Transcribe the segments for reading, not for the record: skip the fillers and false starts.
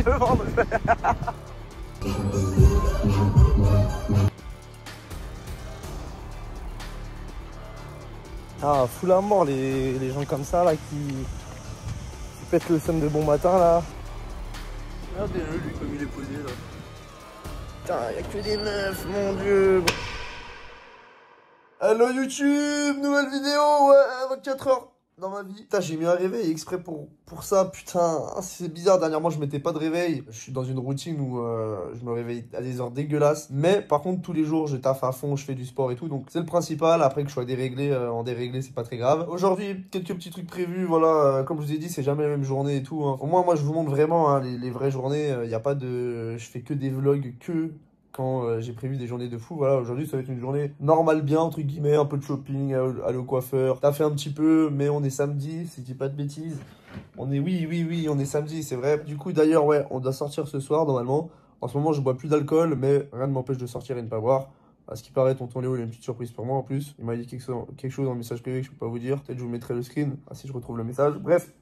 le vendre. Ah, full à mort les gens comme ça là qui pètent le seum de bon matin là. Regardez-le lui comme il est posé là. Putain, y'a que des meufs, mon dieu. Hello YouTube, nouvelle vidéo, ouais, 24 heures dans ma vie. Putain, j'ai mis un réveil exprès pour ça, putain, c'est bizarre, dernièrement je mettais pas de réveil. Je suis dans une routine où je me réveille à des heures dégueulasses. Mais par contre, tous les jours, je taffe à fond, je fais du sport et tout. Donc c'est le principal, après que je sois déréglé, en déréglé, c'est pas très grave. Aujourd'hui, quelques petits trucs prévus, voilà, comme je vous ai dit, c'est jamais la même journée et tout. Hein. Au moins, moi je vous montre vraiment hein, les vraies journées, y a pas de... Je fais que des vlogs, quand j'ai prévu des journées de fou. Voilà, aujourd'hui ça va être une journée normale bien, entre guillemets, un peu de shopping, aller au coiffeur. T'as fait un petit peu, mais on est samedi, si je dis pas de bêtises. On est, oui, on est samedi, c'est vrai. Du coup, d'ailleurs, ouais, on doit sortir ce soir, normalement. En ce moment, je bois plus d'alcool, mais rien ne m'empêche de sortir et ne pas boire. À ce qui paraît, tonton Léo, il a une petite surprise pour moi en plus. Il m'a dit quelque chose dans le message privé que je peux pas vous dire. Peut-être je vous mettrai le screen, si je retrouve le message. Bref,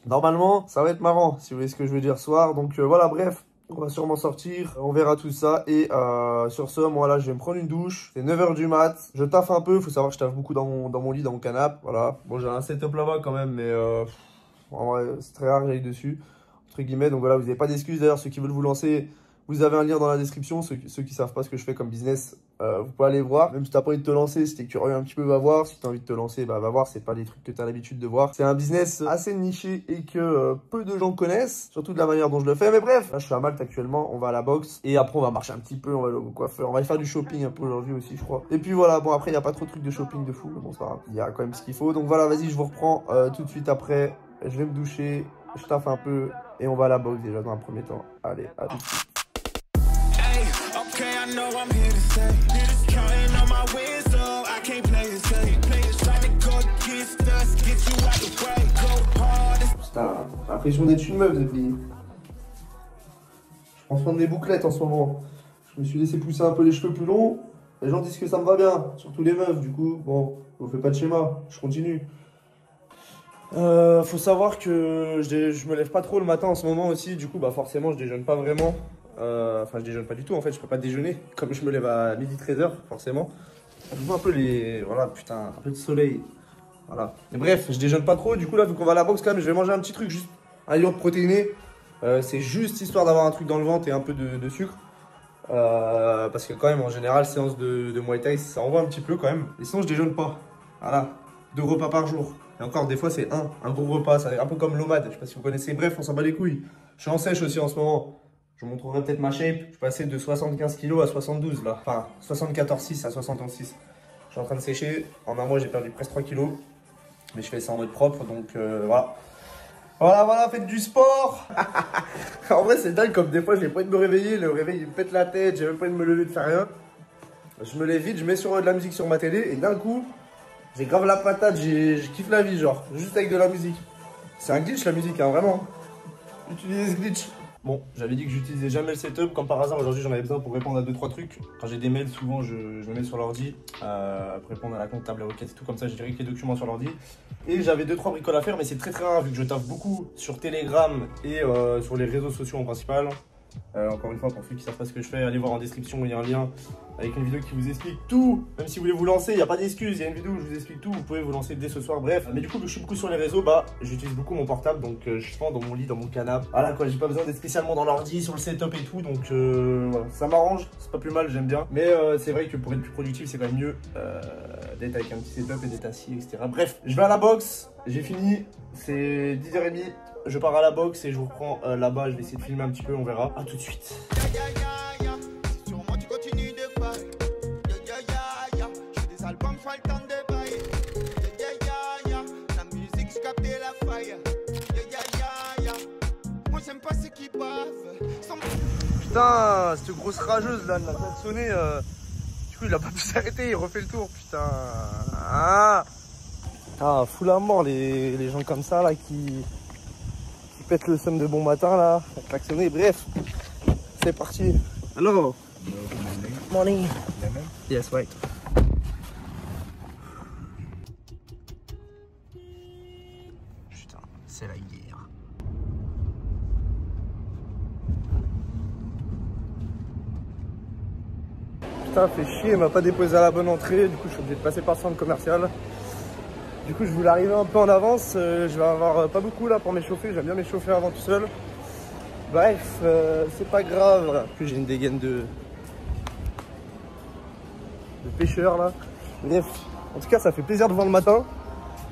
normalement, ça va être marrant, si vous voyez ce que je veux dire ce soir. Donc voilà, bref. On va sûrement sortir, on verra tout ça. Et sur ce, moi là, je vais me prendre une douche. C'est 9 h du mat. Je taffe un peu, faut savoir que je taffe beaucoup dans mon lit, dans mon canapé. Voilà. Bon, j'ai un setup là-bas quand même, mais en vrai, c'est très rare que j'aille dessus. Entre guillemets, donc voilà, vous n'avez pas d'excuses. D'ailleurs, ceux qui veulent vous lancer, vous avez un lien dans la description. Ceux qui savent pas ce que je fais comme business, vous pouvez aller voir. Même si t'as pas envie de te lancer, si t'es curieux un petit peu, va voir. Si t'as envie de te lancer, bah va voir. C'est pas des trucs que t'as l'habitude de voir. C'est un business assez niché et que peu de gens connaissent, surtout de la manière dont je le fais. Mais bref, là je suis à Malte actuellement. On va à la boxe et après on va marcher un petit peu. On va aller au coiffeur. On va aller faire du shopping un peu aujourd'hui aussi, je crois. Et puis voilà, bon après il y a pas trop de trucs de shopping de fou, mais bon c'est pas grave. Il y a quand même ce qu'il faut. Donc voilà, vas-y, je vous reprends tout de suite après. Je vais me doucher, je taffe un peu et on va à la boxe déjà dans un premier temps. Allez, à tout de suite. Okay, I know I'm here to stay. Counting on my wins, so I can't play it safe. Trying to go against us, get you out the way. Go hard. Putain, l'impression d'être une meuf depuis. Je prends soin de mes bouclettes en ce moment. Je me suis laissé pousser un peu les cheveux plus longs. Les gens disent que ça me va bien, surtout les meufs. Du coup, bon, je vous fais pas de schéma, je continue. Faut savoir que je me lève pas trop le matin en ce moment aussi. Du coup, bah forcément, je déjeune pas vraiment. Enfin, je déjeune pas du tout en fait, je peux pas déjeuner. Comme je me lève à 12h-13h, forcément. Je vois un peu les. Voilà, putain, un peu de soleil. Voilà. Et bref, je déjeune pas trop. Du coup, là, vu qu'on va à la boxe, quand même, je vais manger un petit truc, juste un yaourt protéiné. C'est juste histoire d'avoir un truc dans le ventre et un peu de sucre. Parce que, quand même, en général, séance de Muay Thai, ça envoie un petit peu quand même. Et sinon, je déjeune pas. Voilà. 2 repas par jour. Et encore, des fois, c'est un gros repas. C'est un peu comme l'OMAD. Je sais pas si vous connaissez. Bref, on s'en bat les couilles. Je suis en sèche aussi en ce moment. Je vous montrerai peut-être ma shape. Je suis passé de 75 kg à 72 là. Enfin, 74,6 à 71,6. Je suis en train de sécher. En un mois, j'ai perdu presque 3 kg. Mais je fais ça en mode propre. Donc voilà. Voilà, faites du sport. En vrai, c'est dingue comme des fois, j'ai pas envie de me réveiller. Le réveil, il me pète la tête. J'ai même pas envie de me lever, de faire rien. Je me lève vite, je mets de la musique sur ma télé. Et d'un coup, j'ai grave la patate. Je kiffe la vie, genre. Juste avec de la musique. C'est un glitch, la musique, hein, vraiment. Utilisez ce glitch. Bon, j'avais dit que j'utilisais jamais le setup. Comme par hasard, aujourd'hui, j'en avais besoin pour répondre à 2-3 trucs. Quand j'ai des mails, souvent, je me mets sur l'ordi pour répondre à la comptable, les requêtes et tout. Comme ça, j'ai direct les documents sur l'ordi. Et j'avais 2-3 bricoles à faire, mais c'est très rare vu que je taffe beaucoup sur Telegram et sur les réseaux sociaux en principal. Encore une fois, pour ceux qui savent pas ce que je fais, allez voir en description, il y a un lien avec une vidéo qui vous explique tout. Même si vous voulez vous lancer, il n'y a pas d'excuse, il y a une vidéo où je vous explique tout, vous pouvez vous lancer dès ce soir, bref. Mais du coup, vu que je suis beaucoup sur les réseaux, bah j'utilise beaucoup mon portable, donc je suis dans mon lit, dans mon canapé. Voilà quoi, j'ai pas besoin d'être spécialement dans l'ordi, sur le setup et tout, donc voilà, ça m'arrange, c'est pas plus mal, j'aime bien. Mais c'est vrai que pour être plus productif, c'est quand même mieux d'être avec un petit setup et d'être assis, etc. Bref, je vais à la boxe, j'ai fini, c'est 10h30. Je pars à la boxe et je vous reprends là-bas. Je vais essayer de filmer un petit peu, on verra. A tout de suite. Putain, cette grosse rageuse là, elle m'a klaxonné. Du coup, il a pas pu s'arrêter, il refait le tour. Putain. Ah, full à mort les gens comme ça là qui pètent le seum de bon matin là, klaxonner, bref, c'est parti. Hello. Morning. Yes, right. Putain, c'est la guerre. Putain, fait chier, il m'a pas déposé à la bonne entrée, du coup je suis obligé de passer par le centre commercial. Du coup je voulais arriver un peu en avance, je vais avoir pas beaucoup là pour m'échauffer, j'aime bien m'échauffer avant tout seul. Bref, c'est pas grave. En plus j'ai une dégaine de pêcheur là. Bref, en tout cas ça fait plaisir de voir le matin.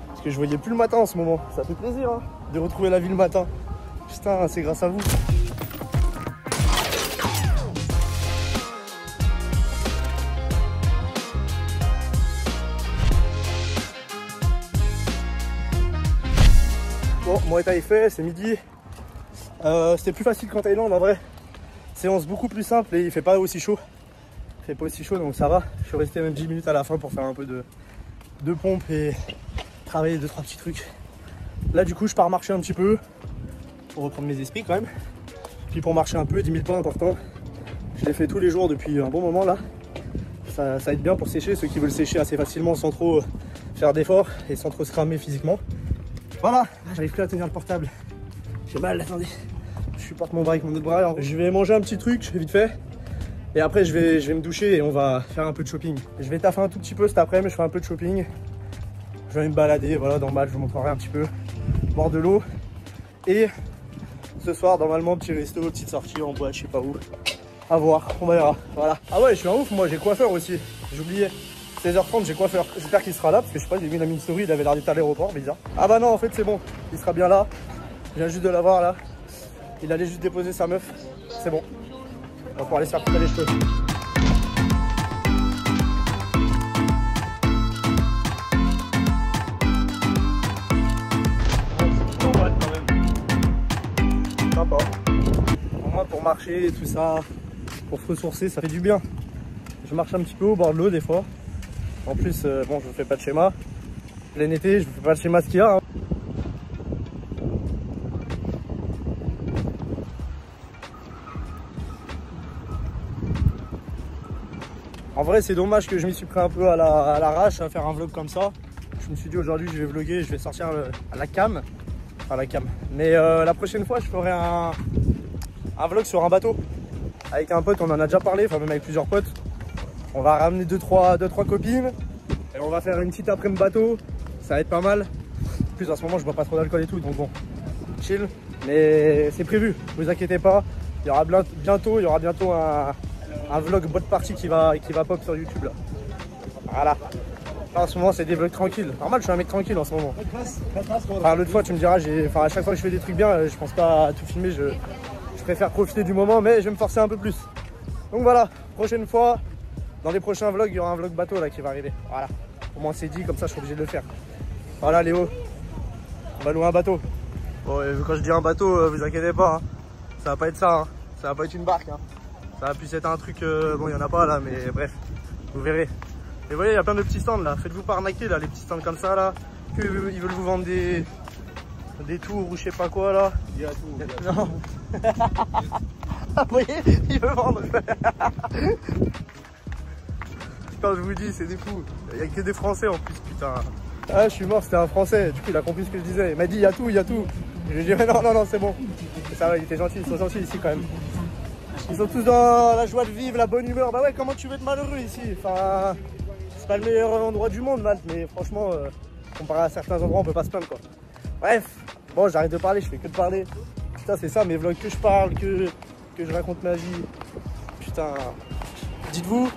Parce que je voyais plus le matin en ce moment. Ça fait plaisir hein, de retrouver la vie le matin. Putain, c'est grâce à vous. Bon, mon état est fait, c'est midi. C'était plus facile qu'en Thaïlande en vrai. Séance beaucoup plus simple et il fait pas aussi chaud. Il fait pas aussi chaud donc ça va. Je suis resté même 10 minutes à la fin pour faire un peu de pompe et travailler 2-3 petits trucs. Là du coup je pars marcher un petit peu pour reprendre mes esprits quand même. Puis pour marcher un peu, 10 000 pas important. Je l'ai fait tous les jours depuis un bon moment là. Ça aide bien pour sécher, ceux qui veulent sécher assez facilement sans trop faire d'efforts et sans trop se cramer physiquement. Voilà, j'arrive plus à tenir le portable. J'ai mal, attendez. Je supporte mon bras avec mon autre bras. Je vais manger un petit truc vite fait. Et après je vais me doucher et on va faire un peu de shopping. Je vais taffer un tout petit peu cet après-midi, je fais un peu de shopping. Je vais aller me balader, voilà, dans le match, je vous montrerai un petit peu. Boire de l'eau. Et ce soir, normalement, petit resto, petite sortie en boîte, je sais pas où. À voir, on verra. Voilà. Ah ouais, je suis un ouf, moi, j'ai coiffeur aussi. J'ai oublié. 16h30, j'ai coiffeur. J'espère qu'il sera là, parce que je sais pas, j'ai vu une story, il avait l'air d'être à l'aéroport, bizarre. Ah bah non, en fait, c'est bon. Il sera bien là. Je viens juste de l'avoir là. Il allait juste déposer sa meuf. C'est bon. On va pouvoir aller se faire couper les cheveux. Sympa. Au moins pour marcher et tout ça, pour se ressourcer, ça fait du bien. Je marche un petit peu au bord de l'eau des fois. En plus, bon, je vous fais pas de schéma. Plein été, je vous fais pas de schéma ce qu'il y a. Hein. En vrai, c'est dommage que je m'y suis pris un peu à l'arrache à faire un vlog comme ça. Je me suis dit aujourd'hui, je vais vlogger, je vais sortir à la cam. Enfin, la cam. Mais la prochaine fois, je ferai un vlog sur un bateau. Avec un pote, on en a déjà parlé, enfin même avec plusieurs potes. On va ramener 2-3 copines. Et on va faire une petite après-midi bateau. Ça va être pas mal. En plus, à ce moment, je bois pas trop d'alcool et tout. Donc bon, chill. Mais c'est prévu, ne vous inquiétez pas. Il y aura bientôt un vlog boîte party qui va pop sur YouTube là. Voilà. Là, en ce moment c'est des vlogs tranquilles. Normal, je suis un mec tranquille en ce moment. Enfin, l'autre fois tu me diras, à chaque fois que je fais des trucs bien, je pense pas à tout filmer, je préfère profiter du moment, mais je vais me forcer un peu plus. Donc voilà, prochaine fois, dans les prochains vlogs, il y aura un vlog bateau là qui va arriver. Voilà. Au moins c'est dit, comme ça je suis obligé de le faire. Voilà Léo, on va louer un bateau. Bon, quand je dis un bateau, vous inquiétez pas, hein. Ça va pas être ça, hein. Ça va pas être une barque. Hein. Ça va plus être un truc, bon il y en a pas là, mais bref, vous verrez. Et vous voyez, il y a plein de petits stands là, faites-vous pas arnaquer là, les petits stands comme ça là, ils veulent vous vendre des tours ou je sais pas quoi là. Il y a tout. Non. Vous voyez, ils veulent vendre. Putain, je vous dis, c'est des fous, il y a que des Français en plus, putain. Ah, je suis mort, c'était un Français, du coup il a compris ce que je disais, il m'a dit il y a tout, il y a tout. Je lui ai dit mais non, c'est bon. Et ça va, il était gentil, ils sont gentils ici quand même. Ils sont tous dans la joie de vivre, la bonne humeur. Bah ouais, comment tu veux être malheureux ici? Enfin, c'est pas le meilleur endroit du monde, Malte, mais franchement, comparé à certains endroits, on peut pas se plaindre quoi. Bref, bon, j'arrête de parler, je fais que de parler. Putain, c'est ça mes vlogs, que je parle, que je raconte ma vie. Putain, dites-vous,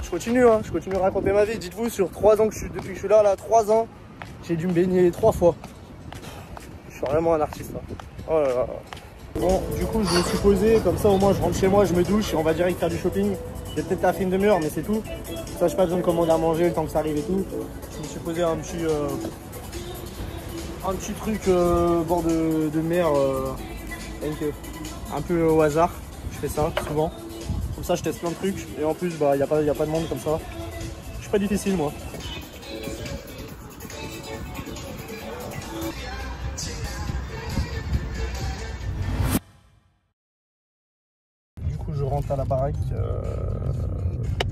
je continue à raconter ma vie. Dites-vous, sur 3 ans depuis que je suis là, 3 ans, j'ai dû me baigner 3 fois. Je suis vraiment un artiste. Hein. Oh là là. Bon, du coup, je me suis posé, comme ça au moins je rentre chez moi, je me douche et on va direct faire du shopping. J'ai peut-être taffé une demi-heure, mais c'est tout. Ça, j'ai pas besoin de commander à manger le temps que ça arrive et tout. Je me suis posé un petit truc bord de mer, un peu au hasard. Je fais ça souvent. Comme ça, je teste plein de trucs. Et en plus, bah, y a pas de monde comme ça. Je suis pas difficile, moi. Je rentre à la baraque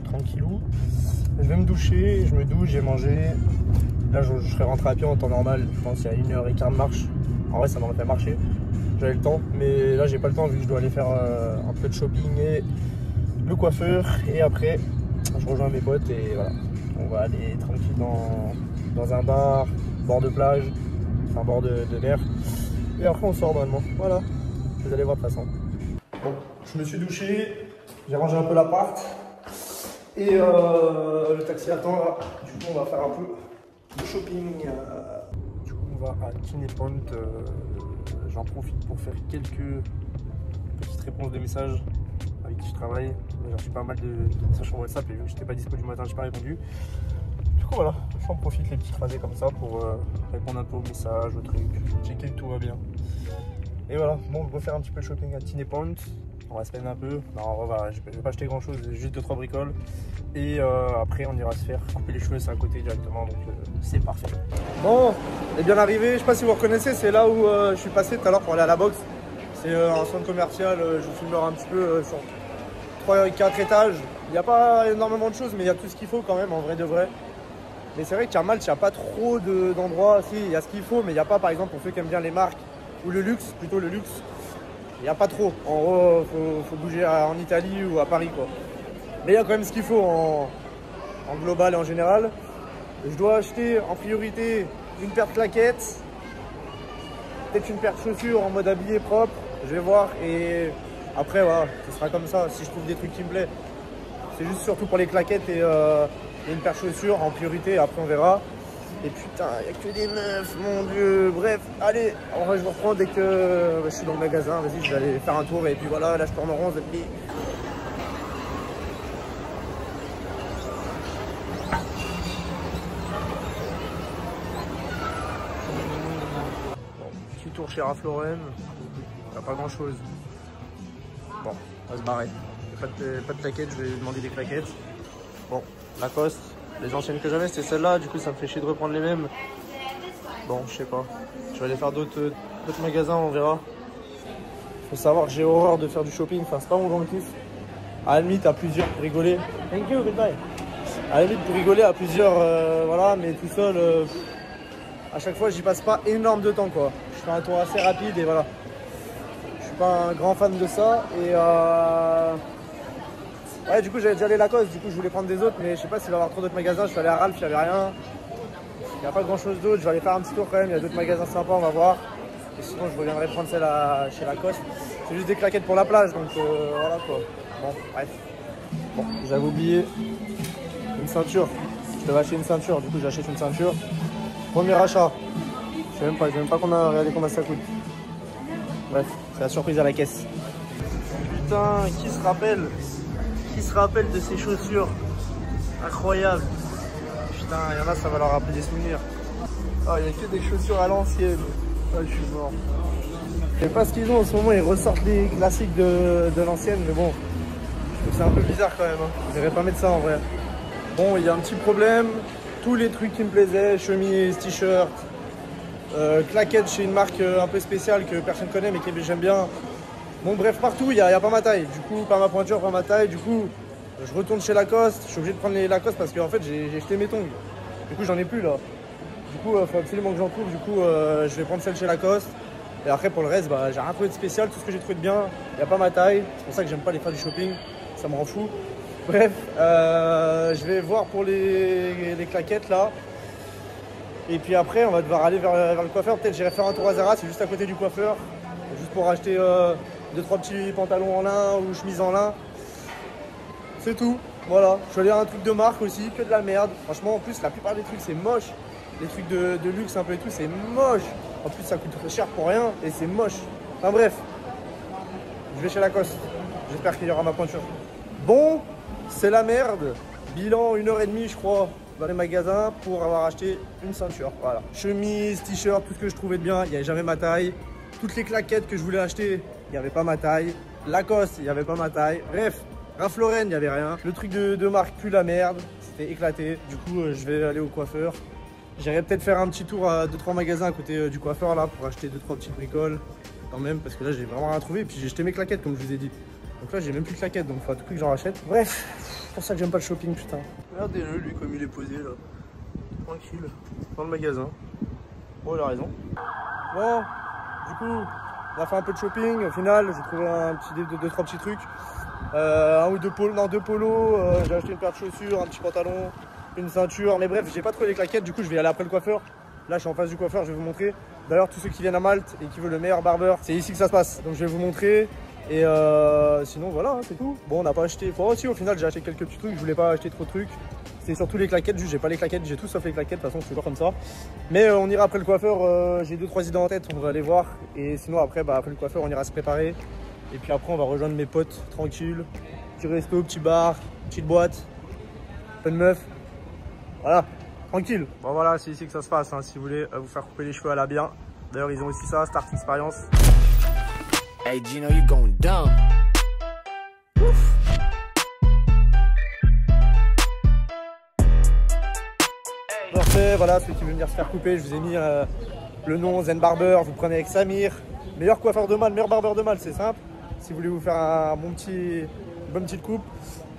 tranquillou. Je vais me doucher, je me douche, j'ai mangé. Là je serais rentré à pied en temps normal, je pense qu'il y a 1h15 de marche. En vrai ça m'aurait fait marcher, j'avais le temps, mais là j'ai pas le temps vu que je dois aller faire un peu de shopping et le coiffeur et après je rejoins mes potes et voilà. On va aller tranquille dans un bar, bord de plage, enfin bord de mer. Et après on sort normalement. Voilà, vous allez voir de toute façon. Bon, je me suis douché, j'ai rangé un peu l'appart. Et le taxi attend là. Du coup on va faire un peu de shopping. Du coup on va à Kinepoint. J'en profite pour faire quelques petites réponses de messages avec qui je travaille. J'ai reçu pas mal de messages sur WhatsApp et vu que j'étais pas dispo du matin, j'ai pas répondu. Du coup voilà, j'en profite les petits phrasés comme ça pour répondre un peu aux messages, aux trucs, checker que tout va bien. Et voilà, bon, on va faire un petit peu de shopping à Kinepoint. On va se peine un peu. Non, voilà, je vais pas acheter grand chose, juste 2-3 bricoles. Et après, on ira se faire couper les cheveux, c'est à côté directement, donc c'est parfait. Bon, on est bien arrivé. Je sais pas si vous reconnaissez, c'est là où je suis passé tout à l'heure pour aller à la boxe. C'est un centre commercial, je vous filmerai un petit peu sur 3-4 étages. Il n'y a pas énormément de choses, mais il y a tout ce qu'il faut quand même, en vrai de vrai. Mais c'est vrai qu'à Malte, il n'y a pas trop d'endroits. Si, il y a ce qu'il faut, mais il n'y a pas, par exemple, pour ceux qui aiment bien les marques ou le luxe, plutôt le luxe. Il n'y a pas trop. En gros, faut bouger en Italie ou à Paris, quoi. Mais il y a quand même ce qu'il faut en global et en général. Je dois acheter en priorité une paire de claquettes, peut-être une paire de chaussures en mode habillé propre. Je vais voir et après, voilà, ce sera comme ça si je trouve des trucs qui me plaisent. C'est juste surtout pour les claquettes et une paire de chaussures en priorité. Après, on verra. Et putain, il n'y a que des meufs, mon dieu. Bref, allez, en vrai, je vous reprends dès que je suis dans le magasin. Vas-y, je vais aller faire un tour et puis voilà, là, je tourne en rond. Et puis... Bon, petit tour chez Ralph Lauren. Il n'y a pas grand chose. Bon, on va se barrer. Pas de claquettes, je vais demander des claquettes. Bon, Lacoste. Les anciennes que j'avais, c'était celle-là. Du coup, ça me fait chier de reprendre les mêmes. Bon, je sais pas. Je vais aller faire d'autres magasins, on verra. Faut savoir que j'ai horreur de faire du shopping. Enfin, c'est pas mon grand kiff. À la limite, à plusieurs pour rigoler. Thank you, goodbye. À la limite, pour rigoler à plusieurs, voilà. Mais tout seul, à chaque fois, j'y passe pas énorme de temps, quoi. Je fais un tour assez rapide et voilà. Je suis pas un grand fan de ça. Et ouais, du coup, j'avais déjà les Lacoste, du coup, je voulais prendre des autres, mais je sais pas s'il va y avoir trop d'autres magasins. Je suis allé à Ralph, il n'y avait rien. Il n'y a pas grand chose d'autre. Je vais aller faire un petit tour quand même. Il y a d'autres magasins sympas, on va voir. Et sinon, je reviendrai prendre celle chez Lacoste. C'est juste des claquettes pour la plage, donc voilà quoi. Bon, bref. Bon, j'avais oublié une ceinture. Je devais acheter une ceinture, du coup, j'achète une ceinture. Premier achat. Je sais même pas regardé combien ça coûte. Bref, c'est la surprise à la caisse. Putain, qui se rappelle de ces chaussures? Incroyable. Putain, il y en a, ça va leur rappeler des souvenirs. Oh, il n'y a que des chaussures à l'ancienne. Oh, je suis mort. Je sais pas ce qu'ils ont en ce moment, ils ressortent les classiques de l'ancienne, mais bon, c'est un peu bizarre quand même. Hein. Je devrais pas mettre ça en vrai. Bon, il y a un petit problème. Tous les trucs qui me plaisaient, chemises, t-shirts, claquettes chez une marque un peu spéciale que personne connaît mais que j'aime bien. Bon bref, partout, il n'y a pas ma taille. Du coup, pas ma pointure, pas ma taille. Du coup, je retourne chez Lacoste. Je suis obligé de prendre les Lacoste parce qu'en fait, j'ai jeté mes tongs. Du coup, j'en ai plus là. Du coup, il faut absolument que j'en trouve. Du coup, je vais prendre celle chez Lacoste. Et après, pour le reste, bah, j'ai rien trouvé de spécial. Tout ce que j'ai trouvé de bien, il n'y a pas ma taille. C'est pour ça que j'aime pas les faire du shopping. Ça me rend fou. Bref, je vais voir pour les claquettes là. Et puis après, on va devoir aller vers le coiffeur. Peut-être j'irai faire un tour à Zara, c'est juste à côté du coiffeur. Juste pour acheter 2-3 petits pantalons en lin ou chemises en lin. C'est tout. Voilà. Je vais aller à un truc de marque aussi, que de la merde. Franchement, en plus, la plupart des trucs, c'est moche. Les trucs de luxe un peu et tout, c'est moche. En plus, ça coûte très cher pour rien et c'est moche. Enfin bref, je vais chez Lacoste. J'espère qu'il y aura ma pointure. Bon, c'est la merde. Bilan 1h30, je crois, dans les magasins pour avoir acheté une ceinture. Voilà. Chemise, t-shirt, tout ce que je trouvais de bien, il n'y avait jamais ma taille. Toutes les claquettes que je voulais acheter, il n'y avait pas ma taille. Lacoste, il n'y avait pas ma taille. Bref, Ralph Lauren, il n'y avait rien. Le truc de marque pue la merde. C'était éclaté. Du coup, je vais aller au coiffeur. J'irai peut-être faire un petit tour à 2-3 magasins à côté du coiffeur là pour acheter 2-3 petites bricoles quand même parce que là j'ai vraiment rien trouvé et puis j'ai jeté mes claquettes comme je vous ai dit. Donc là j'ai même plus de claquettes donc il faut à tout prix que j'en rachète. Bref, c'est pour ça que j'aime pas le shopping putain. Regardez-le lui comme il est posé là. Tranquille. Dans le magasin. Bon il a raison. Bon, du coup, on a fait un peu de shopping. Au final, j'ai trouvé un petit 2-3 petits trucs. un ou deux polos, non 2 polos, j'ai acheté une paire de chaussures, un petit pantalon, une ceinture, mais bref, j'ai pas trop les claquettes, du coup je vais aller après le coiffeur. Là je suis en face du coiffeur, je vais vous montrer. D'ailleurs tous ceux qui viennent à Malte et qui veulent le meilleur barbeur, c'est ici que ça se passe, donc je vais vous montrer. Et sinon voilà, hein, c'est tout. Bon, on n'a pas acheté, bon aussi au final j'ai acheté quelques petits trucs, je voulais pas acheter trop de trucs. C'est surtout les claquettes, juste j'ai pas les claquettes, j'ai tout sauf les claquettes, de toute façon c'est toujours comme ça. Mais on ira après le coiffeur, j'ai 2-3 idées en tête, on va aller voir. Et sinon après, après le coiffeur on ira se préparer. Et puis après on va rejoindre mes potes, tranquille. Petit resto, petit bar, petite boîte, plein de meufs. Voilà, tranquille. Bon voilà, c'est ici que ça se passe, hein, si vous voulez vous faire couper les cheveux à la bien. D'ailleurs ils ont aussi ça, Start Experience. Hey Gino, you going dumb. Parfait, voilà, celui qui veut venir se faire couper, je vous ai mis le nom Zen Barber, vous prenez avec Samir. Meilleur coiffeur de Malte, meilleur barbeur de Malte, c'est simple. Si vous voulez vous faire une bonne petite coupe.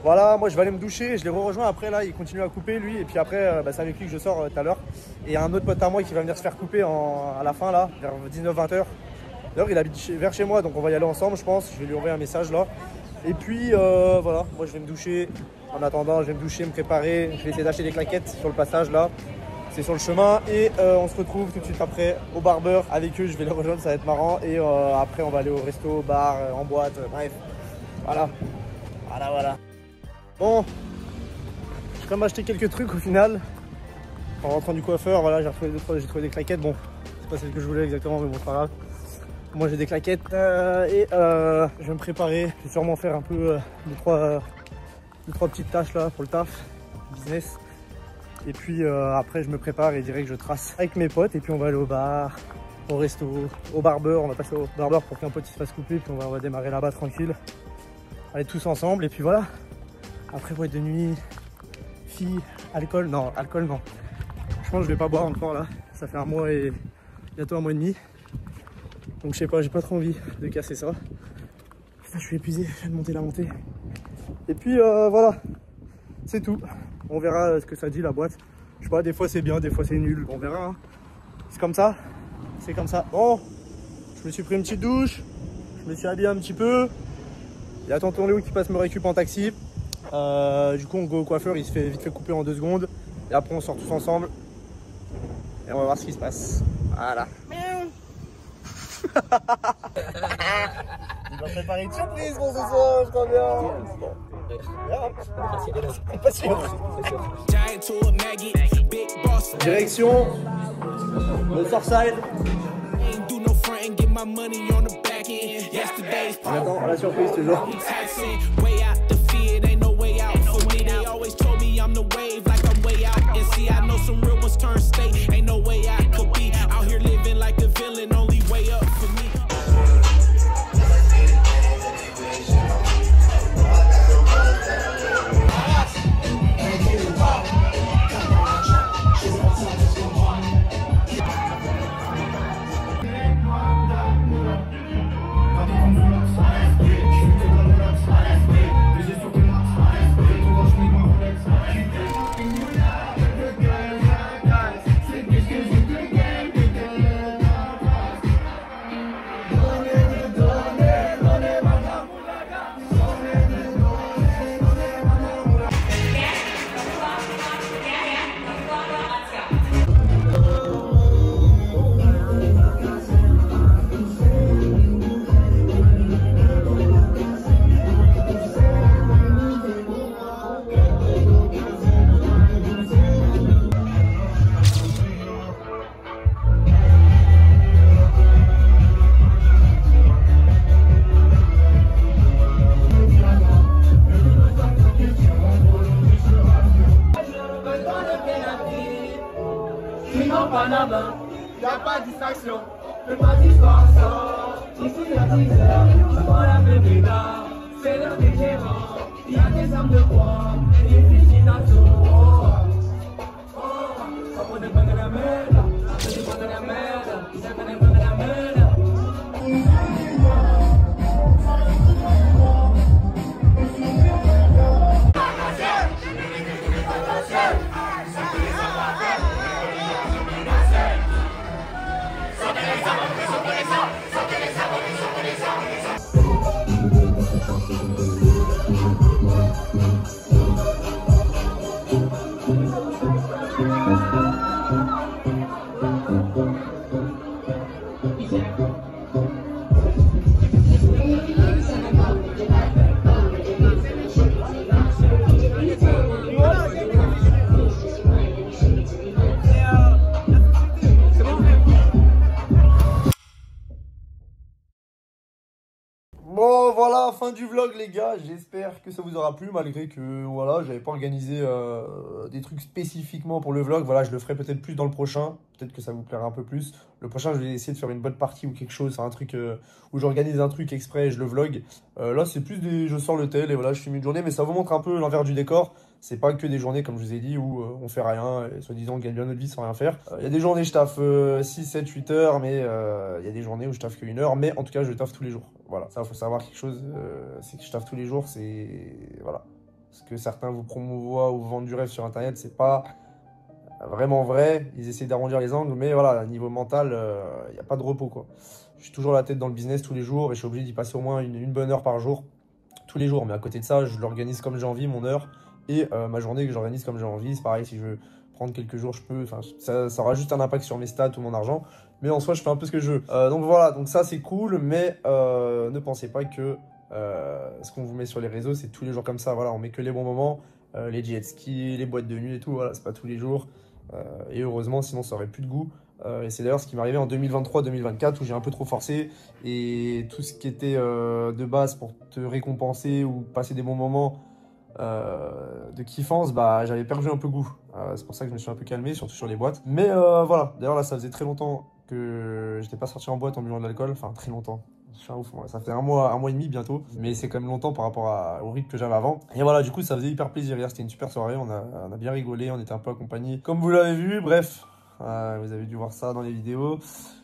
Voilà, moi je vais aller me doucher, je l'ai rejoint après là, il continue à couper lui. Et puis après, c'est avec lui que je sors tout à l'heure. Et il y a un autre pote à moi qui va venir se faire couper à la fin là, vers 19-20 h. D'ailleurs il habite vers chez moi, donc on va y aller ensemble je pense. Je vais lui envoyer un message là. Et puis voilà, moi je vais me doucher. En attendant, je vais me doucher, me préparer. Je vais essayer d'acheter des claquettes sur le passage là. C'est sur le chemin. Et on se retrouve tout de suite après au barbeur. Avec eux, je vais les rejoindre, ça va être marrant. Et après, on va aller au resto, au bar, en boîte. Bref, voilà. Voilà. Bon, j'ai quand même acheté quelques trucs au final. En rentrant du coiffeur, voilà, j'ai trouvé des claquettes. Bon, c'est pas celle que je voulais exactement, mais bon, c'est pas grave. Moi, j'ai des claquettes. Je vais me préparer. Je vais sûrement faire un peu 2-3 petites tâches là pour le taf, business. Et puis après je me prépare et direct je trace avec mes potes. Et puis on va aller au bar, au resto, au barbeur. On va passer au barbeur pour qu'un pote il se fasse couper. Puis on va démarrer là-bas tranquille. Aller tous ensemble. Et puis voilà. Après boîte de nuit, filles, alcool non. Je pense que je vais pas boire encore là. Ça fait un mois et bientôt un mois et demi. Donc je sais pas, j'ai pas trop envie de casser ça. Putain, je suis épuisé, je viens de monter la montée. Et puis voilà, c'est tout. On verra ce que ça dit la boîte. Je sais pas, des fois c'est bien, des fois c'est nul. On verra. Hein. C'est comme ça. C'est comme ça. Bon, je me suis pris une petite douche. Je me suis habillé un petit peu. Il y a tonton Léo qui passe me récup en taxi. Du coup, on go au coiffeur. Il se fait vite fait couper en 2 secondes. Et après, on sort tous ensemble. Et on va voir ce qui se passe. Voilà. Il va préparer une surprise pour ce soir, je crois bien. Direction le Surfside. J'attends la surprise toujours. Panama, y'a pas de distraction, fais pas d'histoire, ici y'a 10 heures, je prends la bébéda, c'est l'heure des gérants, y'a des armes de poing, et des fusils d'assaut. Ça peut dépendre de la merde, ça peut dépendre de la merde, ça peut dépendre de la merde. Sortez les Bon, voilà, fin du vlog, les gars. J'espère que ça vous aura plu, malgré que, voilà, j'avais pas organisé des trucs spécifiquement pour le vlog. Voilà, je le ferai peut-être plus dans le prochain. Peut-être que ça vous plaira un peu plus. Le prochain, je vais essayer de faire une bonne partie ou quelque chose. C'est un truc où j'organise un truc exprès et je le vlog. Là, c'est plus des... Je sors le tel et voilà, je filme une journée. Mais ça vous montre un peu l'envers du décor. C'est pas que des journées, comme je vous ai dit, où on fait rien et soi-disant on gagne bien notre vie sans rien faire. Il y a des journées où je taffe 6, 7, 8 heures, mais il y a des journées où je taffe que 1 heure. Mais en tout cas, je taffe tous les jours. Voilà, ça, il faut savoir quelque chose, c'est que je taffe tous les jours, c'est... Voilà. Ce que certains vous promouvoient ou vous vendent du rêve sur Internet, c'est pas vraiment vrai. Ils essaient d'arrondir les angles, mais voilà, niveau mental, il n'y a pas de repos, quoi. Je suis toujours la tête dans le business tous les jours et je suis obligé d'y passer au moins une bonne heure par jour. Tous les jours, mais à côté de ça, je l'organise comme j'ai envie, mon heure. Et ma journée que j'organise comme j'ai envie. C'est pareil, si je veux prendre quelques jours, je peux. Enfin, ça aura juste un impact sur mes stats ou mon argent. Mais en soi, je fais un peu ce que je veux. Donc voilà, donc ça c'est cool. Mais ne pensez pas que ce qu'on vous met sur les réseaux, c'est tous les jours comme ça. Voilà, on met que les bons moments. Les jet skis, les boîtes de nuit et tout. Voilà, c'est pas tous les jours. Et heureusement, sinon ça aurait plus de goût. Et c'est d'ailleurs ce qui m'est arrivé en 2023-2024 où j'ai un peu trop forcé. Et tout ce qui était de base pour te récompenser ou passer des bons moments de kiffance, bah j'avais perdu un peu goût. C'est pour ça que je me suis un peu calmé, surtout sur les boîtes. Mais voilà, d'ailleurs là ça faisait très longtemps que j'étais pas sorti en boîte en buvant de l'alcool. Enfin très longtemps. Je suis un ouf, ça fait un mois et demi bientôt. Mais c'est quand même longtemps par rapport au rythme que j'avais avant. Et voilà, du coup ça faisait hyper plaisir. Hier c'était une super soirée, on a bien rigolé, on était un peu accompagnés. Comme vous l'avez vu, bref. Vous avez dû voir ça dans les vidéos.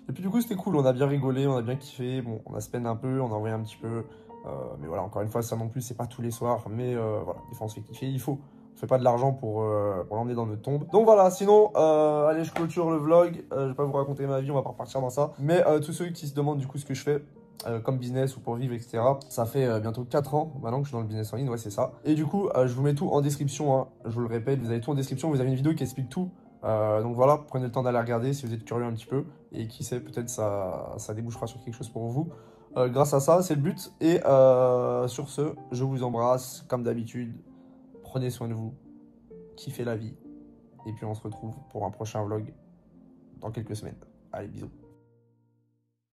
Et puis du coup c'était cool, on a bien rigolé, on a bien kiffé. Bon, on a spend un peu, on a envoyé un petit peu. Mais voilà, encore une fois, ça non plus, c'est pas tous les soirs. Mais voilà, des fois on se fait kiffer, il faut. On fait pas de l'argent pour l'emmener dans notre tombe. Donc voilà, sinon, allez, je clôture le vlog. Je vais pas vous raconter ma vie, on va pas repartir dans ça. Mais tous ceux qui se demandent du coup ce que je fais comme business ou pour vivre, etc. Ça fait bientôt 4 ans maintenant que je suis dans le business en ligne, ouais, c'est ça. Et du coup, je vous mets tout en description, hein. Je vous le répète, vous avez tout en description. Vous avez une vidéo qui explique tout. Donc voilà, prenez le temps d'aller regarder si vous êtes curieux un petit peu. Et qui sait, peut-être ça débouchera sur quelque chose pour vous. Grâce à ça, c'est le but. Et sur ce, je vous embrasse comme d'habitude. Prenez soin de vous. Kiffez la vie. Et puis on se retrouve pour un prochain vlog dans quelques semaines. Allez, bisous.